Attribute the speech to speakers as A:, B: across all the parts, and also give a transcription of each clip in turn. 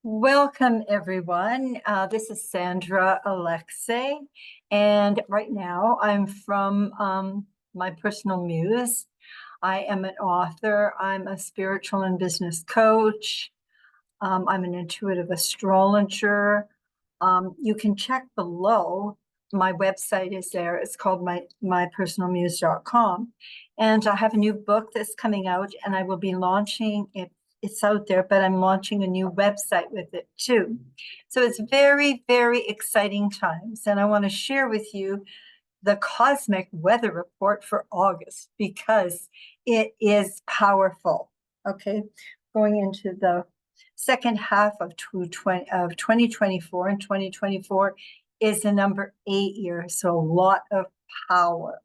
A: Welcome, everyone. This is Sandra Alexei, and right now I'm from my personal muse. I am an author. I'm a spiritual and business coach. I'm an intuitive astrologer. You can check below. My website is there. It's called mypersonalmuse.com. And I have a new book that's coming out, and I will be launching it. It's out there, but I'm launching a new website with it too. So it's very, very exciting times. And I want to share with you the cosmic weather report for August because it is powerful. Okay, going into the second half of 2024, and 2024 is the number 8 year, so a lot of power.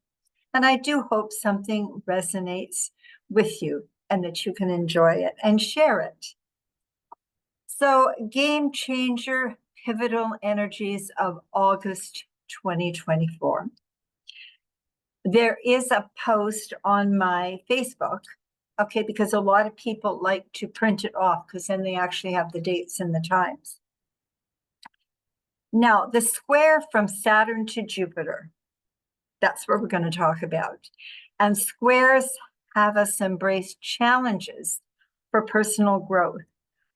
A: And I do hope something resonates with you and that you can enjoy it and share it. So, game changer, pivotal energies of August 2024. There is a post on my Facebook, okay, because a lot of people like to print it off because then they actually have the dates and the times. Now, the square from Saturn to Jupiter, that's what we're going to talk about. And squares have us embrace challenges for personal growth,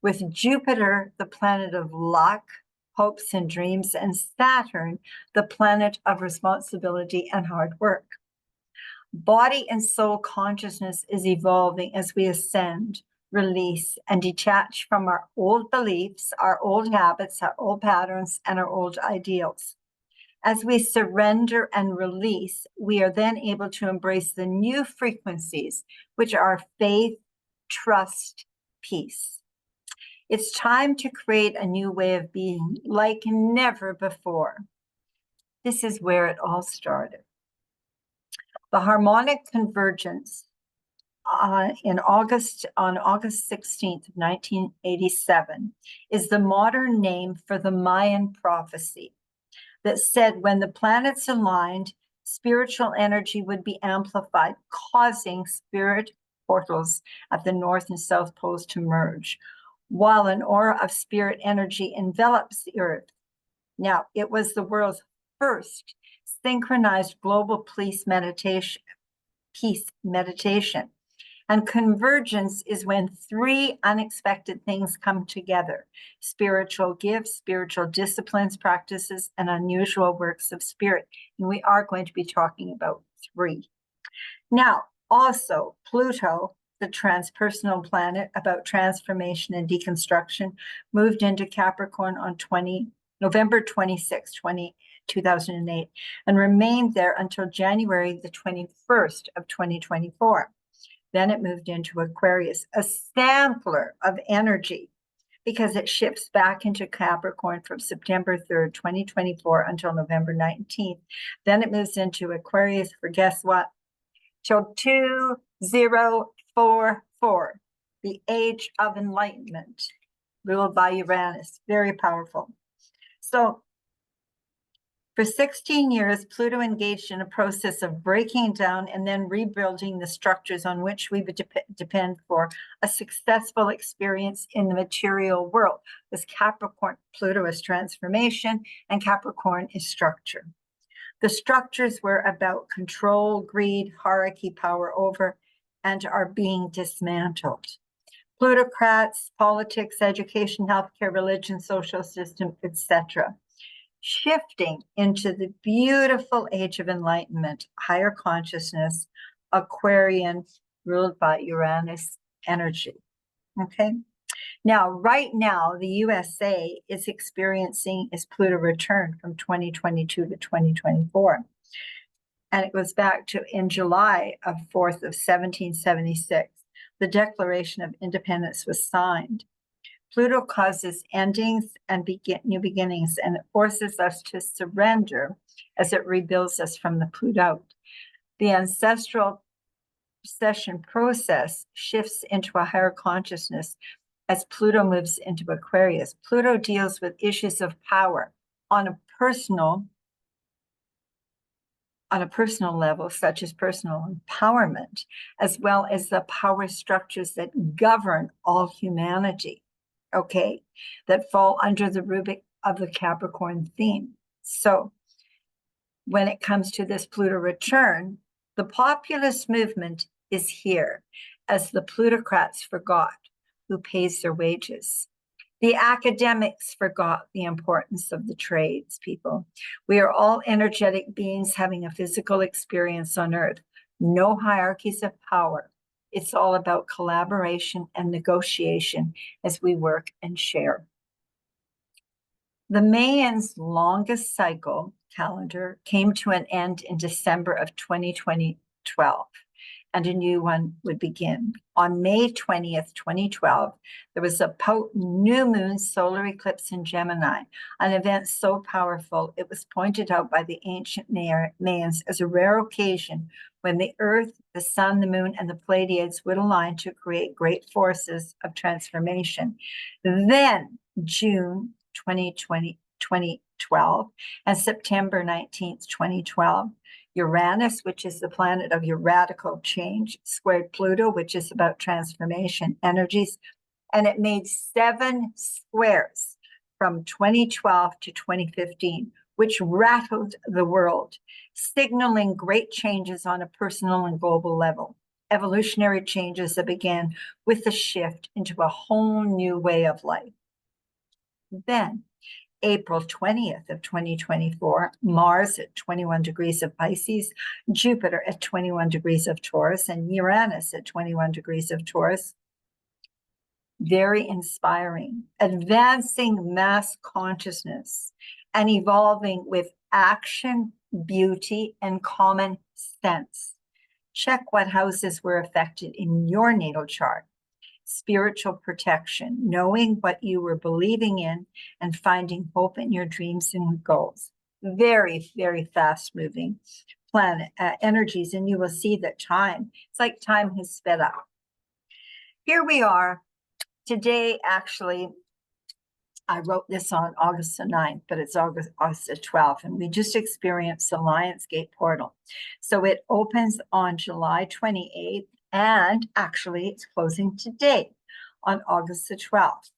A: with Jupiter, the planet of luck, hopes, and dreams, and Saturn, the planet of responsibility and hard work. Body and soul consciousness is evolving as we ascend, release, and detach from our old beliefs, our old habits, our old patterns, and our old ideals. As we surrender and release, we are then able to embrace the new frequencies, which are faith, trust, peace. It's time to create a new way of being like never before. This is where it all started. The harmonic convergence on August 16th, 1987, is the modern name for the Mayan prophecy that said when the planets aligned, spiritual energy would be amplified, causing spirit portals at the North and South poles to merge, while an aura of spirit energy envelops the Earth. Now, it was the world's first synchronized global peace meditation. And convergence is when three unexpected things come together: spiritual gifts, spiritual disciplines, practices, and unusual works of spirit. And we are going to be talking about three. Now, also, Pluto, the transpersonal planet about transformation and deconstruction, moved into Capricorn on November 26, 2008, and remained there until January the 21st of 2024. Then it moved into Aquarius, a sampler of energy, because it shifts back into Capricorn from September 3rd, 2024 until November 19th. Then it moves into Aquarius for, guess what? Till 2044, the age of enlightenment, ruled by Uranus. Very powerful. So for 16 years, Pluto engaged in a process of breaking down and then rebuilding the structures on which we would depend for a successful experience in the material world. With Capricorn, Pluto is transformation, and Capricorn is structure. The structures were about control, greed, hierarchy, power over, and are being dismantled. Plutocrats, politics, education, healthcare, religion, social system, etc. Shifting into the beautiful age of enlightenment, higher consciousness, Aquarian, ruled by Uranus energy. Okay. Now, right now, the USA is experiencing its Pluto return from 2022 to 2024. And it goes back to in July of 4th of 1776, the Declaration of Independence was signed. Pluto causes endings and new beginnings, and it forces us to surrender as it rebuilds us from the Pluto. The ancestral session process shifts into a higher consciousness as Pluto moves into Aquarius. Pluto deals with issues of power on a personal level, such as personal empowerment, as well as the power structures that govern all humanity. okay, that fall under the rubric of the Capricorn theme. So when it comes to this Pluto return, the populist movement is here as the plutocrats forgot who pays their wages. The academics forgot the importance of the trades, people. We are all energetic beings having a physical experience on Earth. No hierarchies of power. It's all about collaboration and negotiation as we work and share. The Mayans' longest cycle calendar came to an end in December of 2012, and a new one would begin. On May 20th, 2012, there was a potent new moon solar eclipse in Gemini, an event so powerful it was pointed out by the ancient Mayans as a rare occasion when the Earth, the Sun, the Moon, and the Pleiades would align to create great forces of transformation. Then, June 2012, and September 19th, 2012, Uranus, which is the planet of your radical change, squared Pluto, which is about transformation energies, and it made 7 squares from 2012 to 2015, which rattled the world, signaling great changes on a personal and global level. Evolutionary changes that began with the shift into a whole new way of life. Then, April 20th of 2024, Mars at 21 degrees of Pisces, Jupiter at 21 degrees of Taurus, and Uranus at 21 degrees of Taurus. Very inspiring, advancing mass consciousness and evolving with action, beauty, and common sense. Check what houses were affected in your natal chart. Spiritual protection, knowing what you were believing in and finding hope in your dreams and goals. Very, very fast moving planet energies. And you will see that it's like time has sped up. Here we are today. Actually, I wrote this on August the 9th, but it's August the 12th. And we just experienced the Lionsgate portal. So it opens on July 28th. And actually, it's closing today on August the 12th.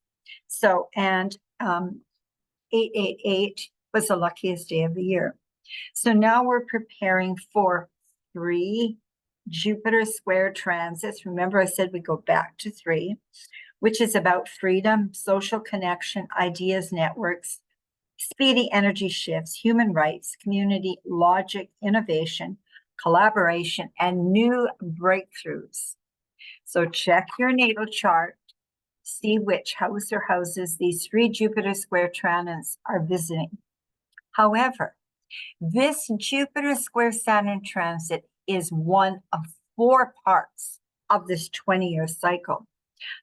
A: So, and 888 was the luckiest day of the year. So now we're preparing for 3 Jupiter square transits. Remember, I said we go back to 3, which is about freedom, social connection, ideas, networks, speedy energy shifts, human rights, community, logic, innovation, collaboration, and new breakthroughs. So check your natal chart, see which house or houses these 3 Jupiter square transits are visiting. However, this Jupiter square Saturn transit is one of 4 parts of this 20-year cycle.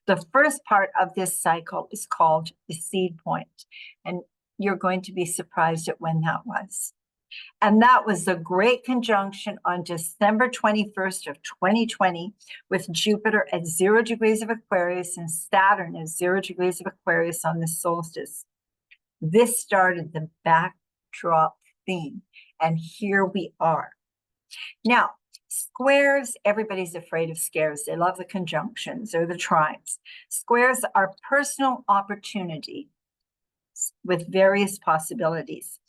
A: The first part of this cycle is called the seed point, and you're going to be surprised at when that was. And that was the great conjunction on December 21st of 2020 with Jupiter at 0 degrees of Aquarius and Saturn at 0 degrees of Aquarius on the solstice. This started the backdrop theme, and here we are. Now, squares, everybody's afraid of squares. They love the conjunctions or the trines. Squares are personal opportunity with various possibilities.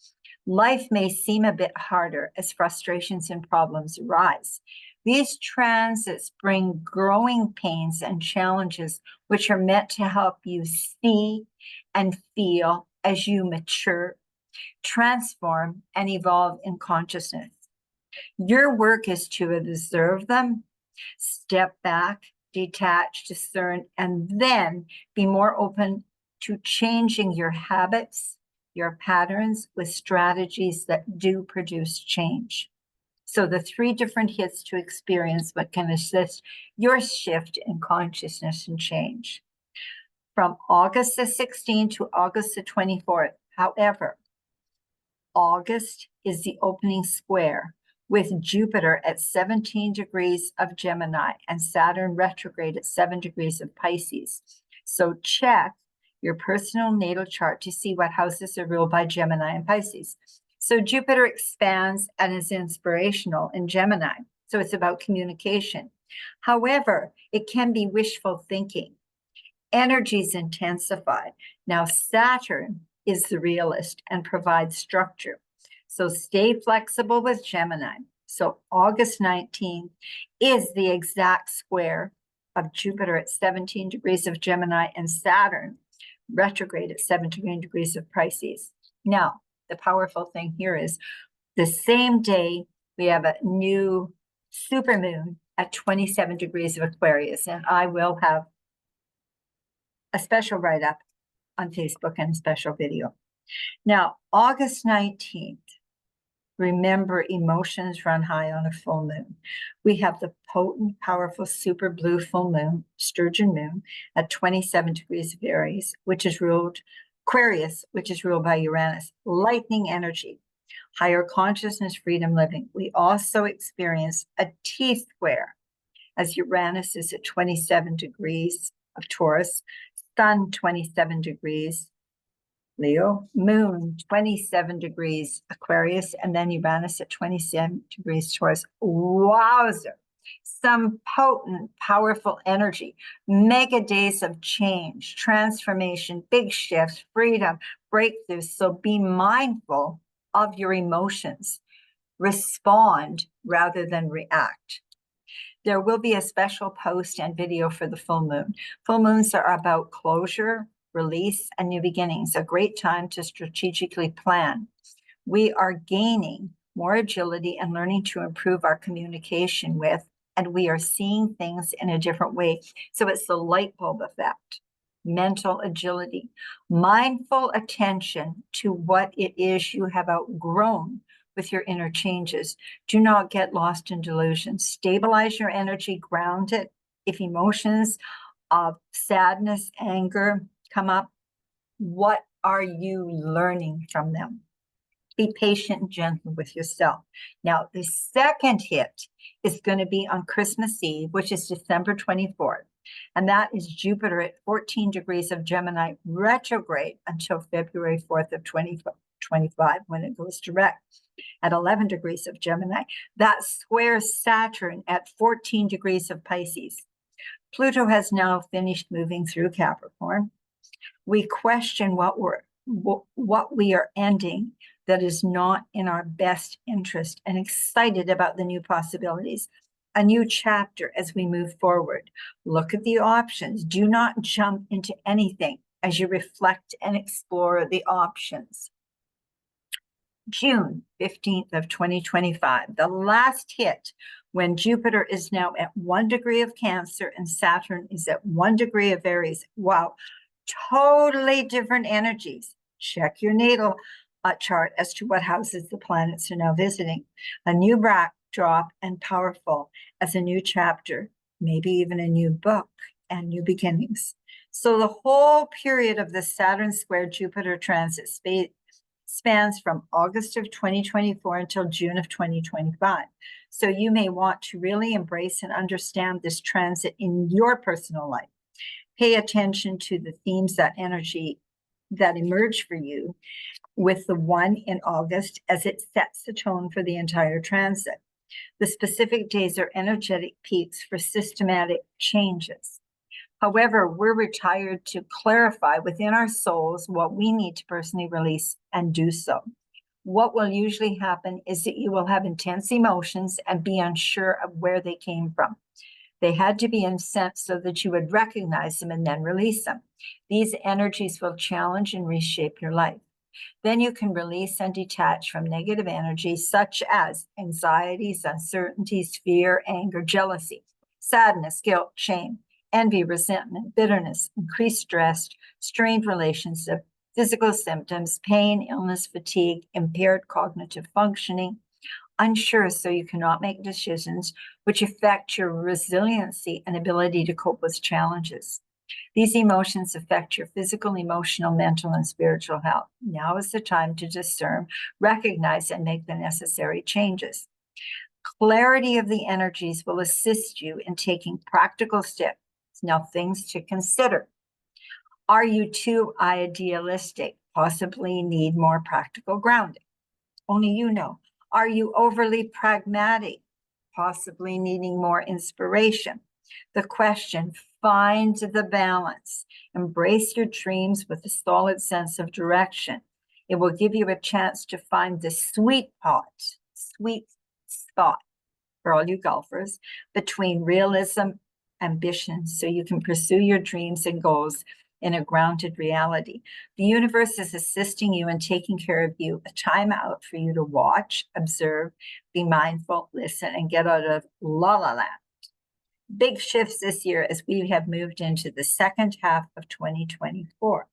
A: Life may seem a bit harder as frustrations and problems arise. These transits bring growing pains and challenges which are meant to help you see and feel as you mature, transform, and evolve in consciousness. Your work is to observe them, step back, detach, discern, and then be more open to changing your habits, your patterns with strategies that do produce change. So the 3 different hits to experience what can assist your shift in consciousness and change. From August the 16th to August the 24th, however, August is the opening square with Jupiter at 17 degrees of Gemini and Saturn retrograde at 7 degrees of Pisces. So check your personal natal chart to see what houses are ruled by Gemini and Pisces. So Jupiter expands and is inspirational in Gemini. So it's about communication. However, it can be wishful thinking. Energies intensified. Now, Saturn is the realist and provides structure. So stay flexible with Gemini. So August 19th is the exact square of Jupiter at 17 degrees of Gemini and Saturn retrograde at 17 degrees of Pisces. Now, the powerful thing here is the same day we have a new supermoon at 27 degrees of Aquarius, and I will have a special write-up on Facebook and a special video. Now, August 19th, remember, emotions run high on a full moon. We have the potent, powerful, super blue full moon, sturgeon moon, at 27 degrees of Aries, which is ruled Aquarius, which is ruled by Uranus. Lightning energy, higher consciousness, freedom living. We also experience a T-square as Uranus is at 27 degrees of Taurus, Sun 27 degrees Leo, Moon 27 degrees Aquarius, and then Uranus at 27 degrees Taurus. Wowzer! Some potent, powerful energy, mega days of change, transformation, big shifts, freedom, breakthroughs. So be mindful of your emotions. Respond rather than react. There will be a special post and video for the full moon. Full moons are about closure, release, and new beginnings, a great time to strategically plan. We are gaining more agility and learning to improve our communication with, and we are seeing things in a different way. So it's the light bulb effect, mental agility, mindful attention to what it is you have outgrown with your inner changes. Do not get lost in delusions. Stabilize your energy, ground it. If emotions of sadness, anger come up, what are you learning from them? Be patient and gentle with yourself. Now, the second hit is going to be on Christmas Eve, which is December 24th. And that is Jupiter at 14 degrees of Gemini retrograde until February 4th of 2025, when it goes direct at 11 degrees of Gemini. That squares Saturn at 14 degrees of Pisces. Pluto has now finished moving through Capricorn. We question what we are ending that is not in our best interest, and excited about the new possibilities, a new chapter as we move forward. Look at the options. Do not jump into anything as you reflect and explore the options. June 15th of 2025, the last hit, when Jupiter is now at 1 degree of Cancer and Saturn is at 1 degree of Aries. Wow, totally different energies. Check your natal chart as to what houses the planets are now visiting. A new backdrop and powerful as a new chapter, maybe even a new book and new beginnings. So the whole period of the Saturn square Jupiter transit spans from August of 2024 until June of 2025. So you may want to really embrace and understand this transit in your personal life. Pay attention to the themes, that energy that emerge for you with the one in August, as it sets the tone for the entire transit. The specific days are energetic peaks for systematic changes. However, we're retired to clarify within our souls what we need to personally release and do so. What will usually happen is that you will have intense emotions and be unsure of where they came from. They had to be incensed so that you would recognize them and then release them. These energies will challenge and reshape your life. Then you can release and detach from negative energies such as anxieties, uncertainties, fear, anger, jealousy, sadness, guilt, shame, envy, resentment, bitterness, increased stress, strained relationships, physical symptoms, pain, illness, fatigue, impaired cognitive functioning, unsure so you cannot make decisions, which affect your resiliency and ability to cope with challenges. These emotions affect your physical, emotional, mental, and spiritual health. Now is the time to discern, recognize, and make the necessary changes. Clarity of the energies will assist you in taking practical steps. Now, things to consider. Are you too idealistic? Possibly need more practical grounding. Only you know. Are you overly pragmatic? Possibly needing more inspiration. The question, Find the balance. Embrace your dreams with a solid sense of direction. It will give you a chance to find the sweet spot for all you golfers between realism, ambition, so you can pursue your dreams and goals in a grounded reality. The universe is assisting you and taking care of you, a time out for you to watch, observe, be mindful, listen, and get out of la la land. Big shifts this year as we have moved into the second half of 2024.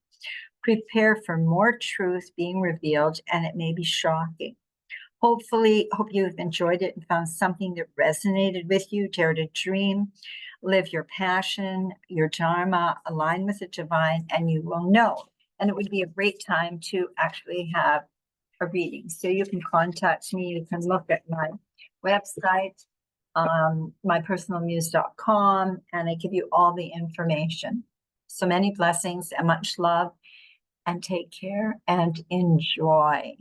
A: Prepare for more truth being revealed, and it may be shocking. Hope you've enjoyed it and found something that resonated with you. Dare to dream, live your passion, your dharma, align with the divine, and you will know. And it would be a great time to actually have a reading. So you can contact me. You can look at my website, mypersonalmuse.com, and I give you all the information. So many blessings and much love, and take care and enjoy.